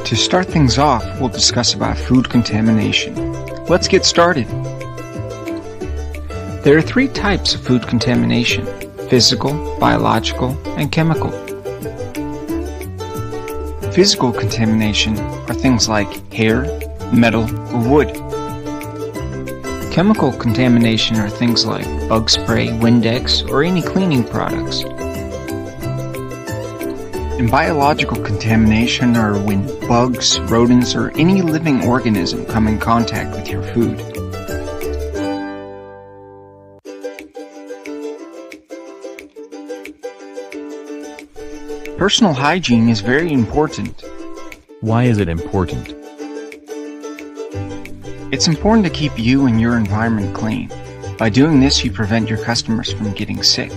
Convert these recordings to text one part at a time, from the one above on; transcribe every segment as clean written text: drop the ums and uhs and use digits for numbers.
To start things off, we'll discuss about food contamination. Let's get started. There are three types of food contamination: physical, biological, and chemical. Physical contamination are things like hair, metal, or wood. Chemical contamination are things like bug spray, Windex, or any cleaning products. And biological contamination are when bugs, rodents, or any living organism come in contact with your food. Personal hygiene is very important. Why is it important? It's important to keep you and your environment clean. By doing this, you prevent your customers from getting sick.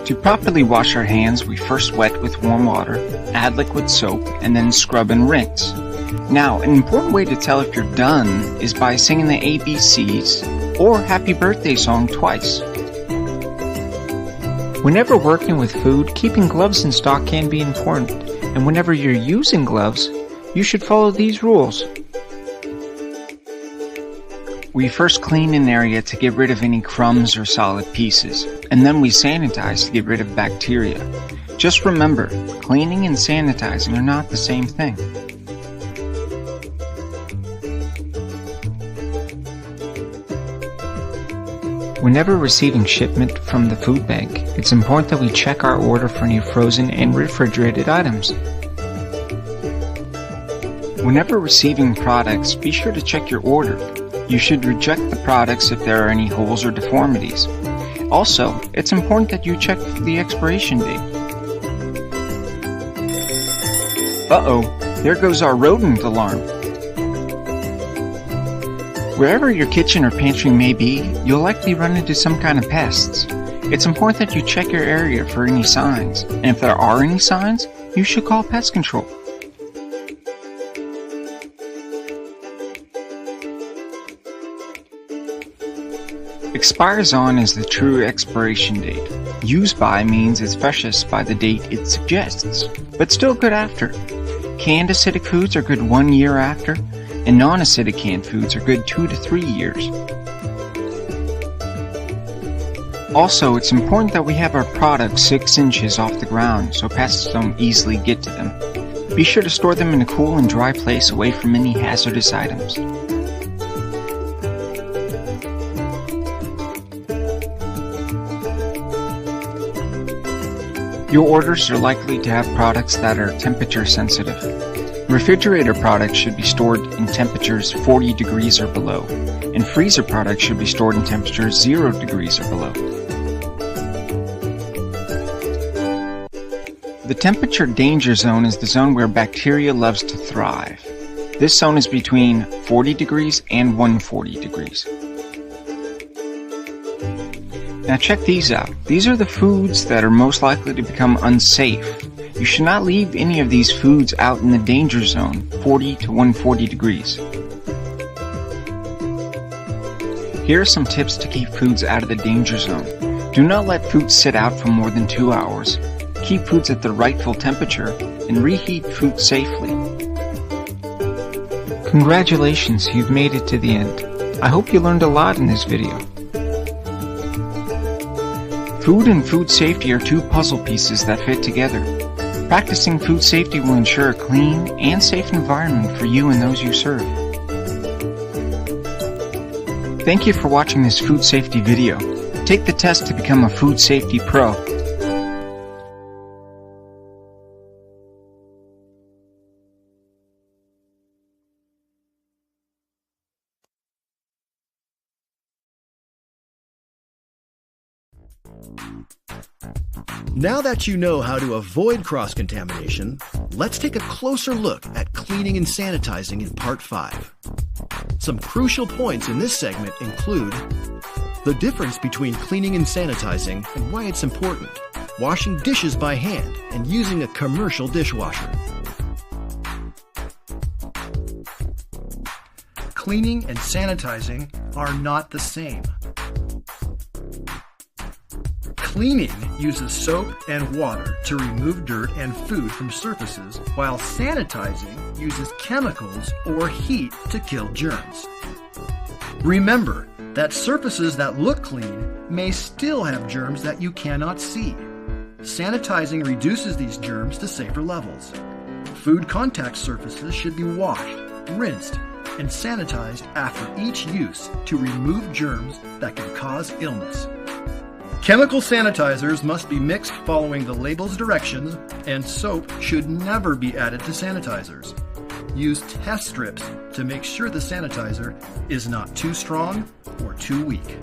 To properly wash our hands, we first wet with warm water, add liquid soap, and then scrub and rinse. Now, an important way to tell if you're done is by singing the ABCs or Happy Birthday song twice. Whenever working with food, keeping gloves in stock can be important, and whenever you're using gloves, you should follow these rules. We first clean an area to get rid of any crumbs or solid pieces, and then we sanitize to get rid of bacteria. Just remember, cleaning and sanitizing are not the same thing. Whenever receiving shipment from the food bank, it's important that we check our order for any frozen and refrigerated items. Whenever receiving products, be sure to check your order. You should reject the products if there are any holes or deformities. Also, it's important that you check the expiration date. Uh-oh, there goes our rodent alarm. Wherever your kitchen or pantry may be, you'll likely run into some kind of pests. It's important that you check your area for any signs, and if there are any signs, you should call pest control. Expires on is the true expiration date. Use by means it's freshest by the date it suggests, but still good after. Canned acidic foods are good 1 year after, and non-acidic canned foods are good 2 to 3 years. Also, it's important that we have our products 6 inches off the ground so pests don't easily get to them. Be sure to store them in a cool and dry place away from any hazardous items. Your orders are likely to have products that are temperature sensitive. Refrigerator products should be stored in temperatures 40 degrees or below, and freezer products should be stored in temperatures 0 degrees or below. The temperature danger zone is the zone where bacteria loves to thrive. This zone is between 40 degrees and 140 degrees. Now check these out. These are the foods that are most likely to become unsafe. You should not leave any of these foods out in the danger zone, 40 to 140 degrees. Here are some tips to keep foods out of the danger zone. Do not let food sit out for more than 2 hours. Keep foods at the rightful temperature and reheat food safely. Congratulations, you've made it to the end. I hope you learned a lot in this video. Food and food safety are two puzzle pieces that fit together. Practicing food safety will ensure a clean and safe environment for you and those you serve. Thank you for watching this food safety video. Take the test to become a food safety pro. Now that you know how to avoid cross-contamination, let's take a closer look at cleaning and sanitizing in Part 5. Some crucial points in this segment include the difference between cleaning and sanitizing and why it's important, washing dishes by hand and using a commercial dishwasher. Cleaning and sanitizing are not the same. Cleaning uses soap and water to remove dirt and food from surfaces, while sanitizing uses chemicals or heat to kill germs. Remember that surfaces that look clean may still have germs that you cannot see. Sanitizing reduces these germs to safer levels. Food contact surfaces should be washed, rinsed, and sanitized after each use to remove germs that can cause illness. Chemical sanitizers must be mixed following the label's directions, and soap should never be added to sanitizers. Use test strips to make sure the sanitizer is not too strong or too weak.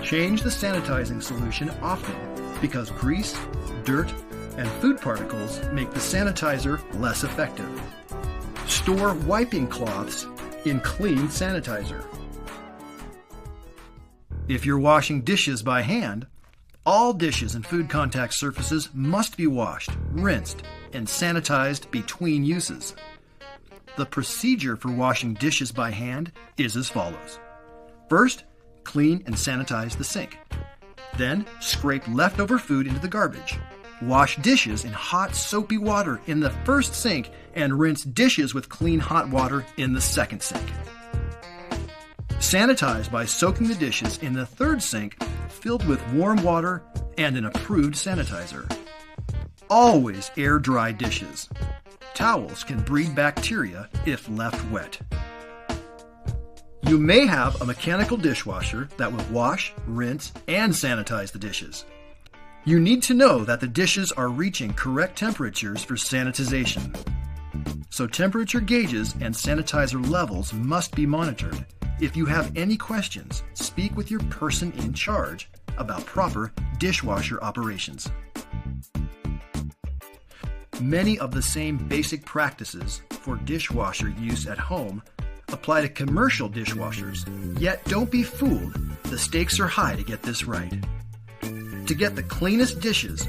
Change the sanitizing solution often because grease, dirt, and food particles make the sanitizer less effective. Store wiping cloths in clean sanitizer. If you're washing dishes by hand, all dishes and food contact surfaces must be washed, rinsed, and sanitized between uses. The procedure for washing dishes by hand is as follows. First, clean and sanitize the sink. Then, scrape leftover food into the garbage. Wash dishes in hot, soapy water in the first sink and rinse dishes with clean, hot water in the second sink. Sanitize by soaking the dishes in the third sink filled with warm water and an approved sanitizer. Always air dry dishes. Towels can breed bacteria if left wet. You may have a mechanical dishwasher that will wash, rinse, and sanitize the dishes. You need to know that the dishes are reaching correct temperatures for sanitization. So temperature gauges and sanitizer levels must be monitored. If you have any questions, speak with your person in charge about proper dishwasher operations. Many of the same basic practices for dishwasher use at home apply to commercial dishwashers, yet don't be fooled. The stakes are high to get this right. To get the cleanest dishes,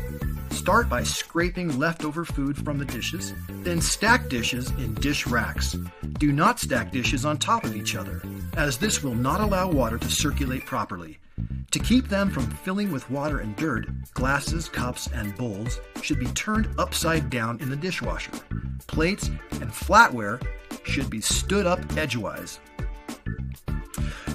start by scraping leftover food from the dishes, then stack dishes in dish racks. Do not stack dishes on top of each other, as this will not allow water to circulate properly. To keep them from filling with water and dirt, glasses, cups, and bowls should be turned upside down in the dishwasher. Plates and flatware should be stood up edgewise.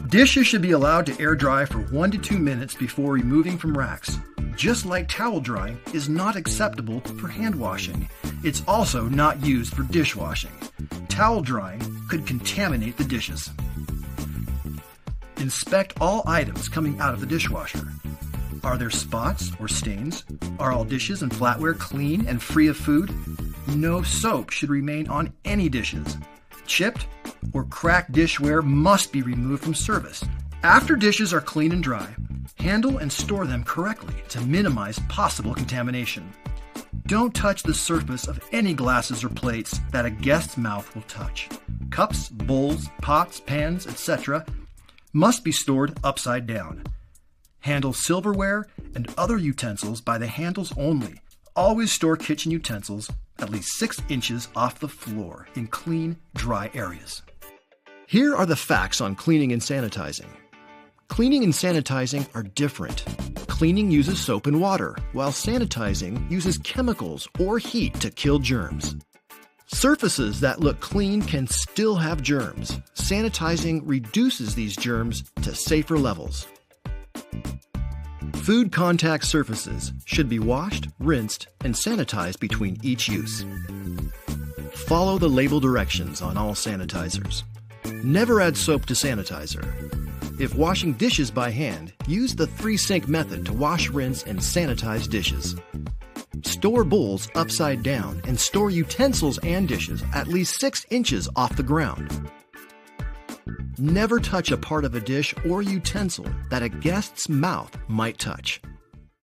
Dishes should be allowed to air dry for 1 to 2 minutes before removing from racks. Just like towel drying is not acceptable for hand washing, it's also not used for dishwashing. Towel drying could contaminate the dishes. Inspect all items coming out of the dishwasher. Are there spots or stains? Are all dishes and flatware clean and free of food? No soap should remain on any dishes. Chipped or cracked dishware must be removed from service. After dishes are clean and dry, handle and store them correctly to minimize possible contamination. Don't touch the surface of any glasses or plates that a guest's mouth will touch. Cups, bowls, pots, pans, etc. must be stored upside down. Handle silverware and other utensils by the handles only. Always store kitchen utensils at least 6 inches off the floor in clean, dry areas. Here are the facts on cleaning and sanitizing. Cleaning and sanitizing are different. Cleaning uses soap and water, while sanitizing uses chemicals or heat to kill germs. Surfaces that look clean can still have germs. Sanitizing reduces these germs to safer levels. Food contact surfaces should be washed, rinsed, and sanitized between each use. Follow the label directions on all sanitizers. Never add soap to sanitizer. If washing dishes by hand, use the 3-sink method to wash, rinse, and sanitize dishes. Store bowls upside down and store utensils and dishes at least 6 inches off the ground. Never touch a part of a dish or utensil that a guest's mouth might touch.